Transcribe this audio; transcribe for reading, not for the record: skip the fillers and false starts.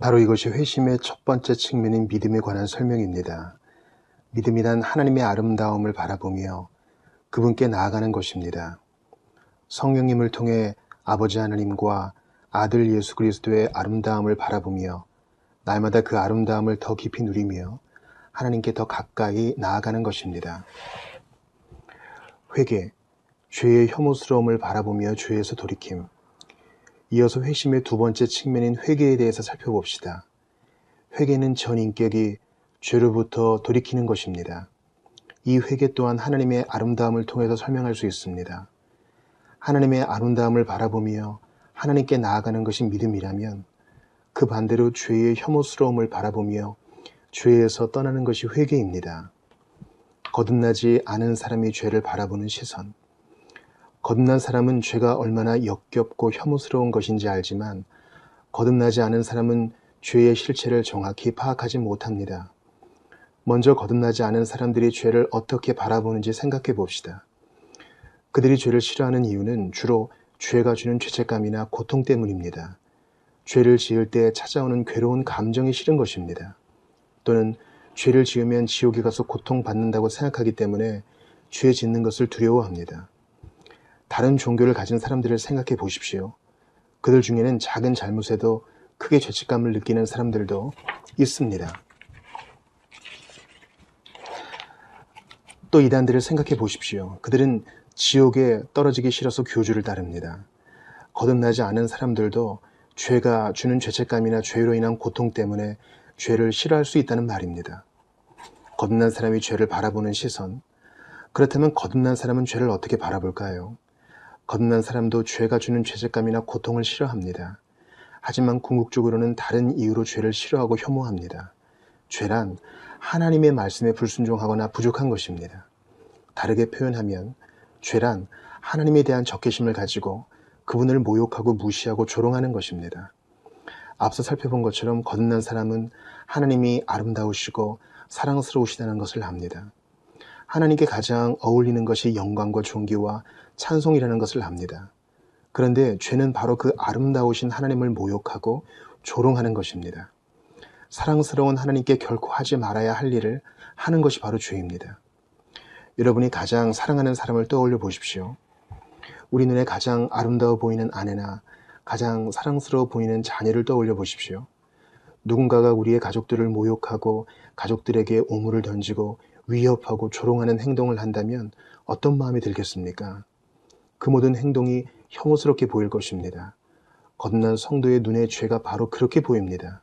바로 이것이 회심의 첫 번째 측면인 믿음에 관한 설명입니다. 믿음이란 하나님의 아름다움을 바라보며 그분께 나아가는 것입니다. 성령님을 통해 아버지 하나님과 아들 예수 그리스도의 아름다움을 바라보며 날마다 그 아름다움을 더 깊이 누리며 하나님께 더 가까이 나아가는 것입니다. 회개, 죄의 혐오스러움을 바라보며 죄에서 돌이킴. 이어서 회심의 두 번째 측면인 회개에 대해서 살펴봅시다. 회개는 전 인격이 죄로부터 돌이키는 것입니다. 이 회개 또한 하나님의 아름다움을 통해서 설명할 수 있습니다. 하나님의 아름다움을 바라보며 하나님께 나아가는 것이 믿음이라면 그 반대로 죄의 혐오스러움을 바라보며 죄에서 떠나는 것이 회개입니다. 거듭나지 않은 사람이 죄를 바라보는 시선. 거듭난 사람은 죄가 얼마나 역겹고 혐오스러운 것인지 알지만 거듭나지 않은 사람은 죄의 실체를 정확히 파악하지 못합니다. 먼저 거듭나지 않은 사람들이 죄를 어떻게 바라보는지 생각해 봅시다. 그들이 죄를 싫어하는 이유는 주로 죄가 주는 죄책감이나 고통 때문입니다. 죄를 지을 때 찾아오는 괴로운 감정이 싫은 것입니다. 또는 죄를 지으면 지옥에 가서 고통받는다고 생각하기 때문에 죄 짓는 것을 두려워합니다. 다른 종교를 가진 사람들을 생각해 보십시오. 그들 중에는 작은 잘못에도 크게 죄책감을 느끼는 사람들도 있습니다. 또 이단들을 생각해 보십시오. 그들은 지옥에 떨어지기 싫어서 교주를 따릅니다. 거듭나지 않은 사람들도 죄가 주는 죄책감이나 죄로 인한 고통 때문에 죄를 싫어할 수 있다는 말입니다. 거듭난 사람이 죄를 바라보는 시선. 그렇다면 거듭난 사람은 죄를 어떻게 바라볼까요? 거듭난 사람도 죄가 주는 죄책감이나 고통을 싫어합니다. 하지만 궁극적으로는 다른 이유로 죄를 싫어하고 혐오합니다. 죄란 하나님의 말씀에 불순종하거나 부족한 것입니다. 다르게 표현하면 죄란 하나님에 대한 적개심을 가지고 그분을 모욕하고 무시하고 조롱하는 것입니다. 앞서 살펴본 것처럼 거듭난 사람은 하나님이 아름다우시고 사랑스러우시다는 것을 압니다. 하나님께 가장 어울리는 것이 영광과 존귀와 찬송이라는 것을 압니다. 그런데 죄는 바로 그 아름다우신 하나님을 모욕하고 조롱하는 것입니다. 사랑스러운 하나님께 결코 하지 말아야 할 일을 하는 것이 바로 죄입니다. 여러분이 가장 사랑하는 사람을 떠올려 보십시오. 우리 눈에 가장 아름다워 보이는 아내나 가장 사랑스러워 보이는 자녀를 떠올려 보십시오. 누군가가 우리의 가족들을 모욕하고 가족들에게 오물을 던지고 위협하고 조롱하는 행동을 한다면 어떤 마음이 들겠습니까? 그 모든 행동이 혐오스럽게 보일 것입니다. 거듭난 성도의 눈에 죄가 바로 그렇게 보입니다.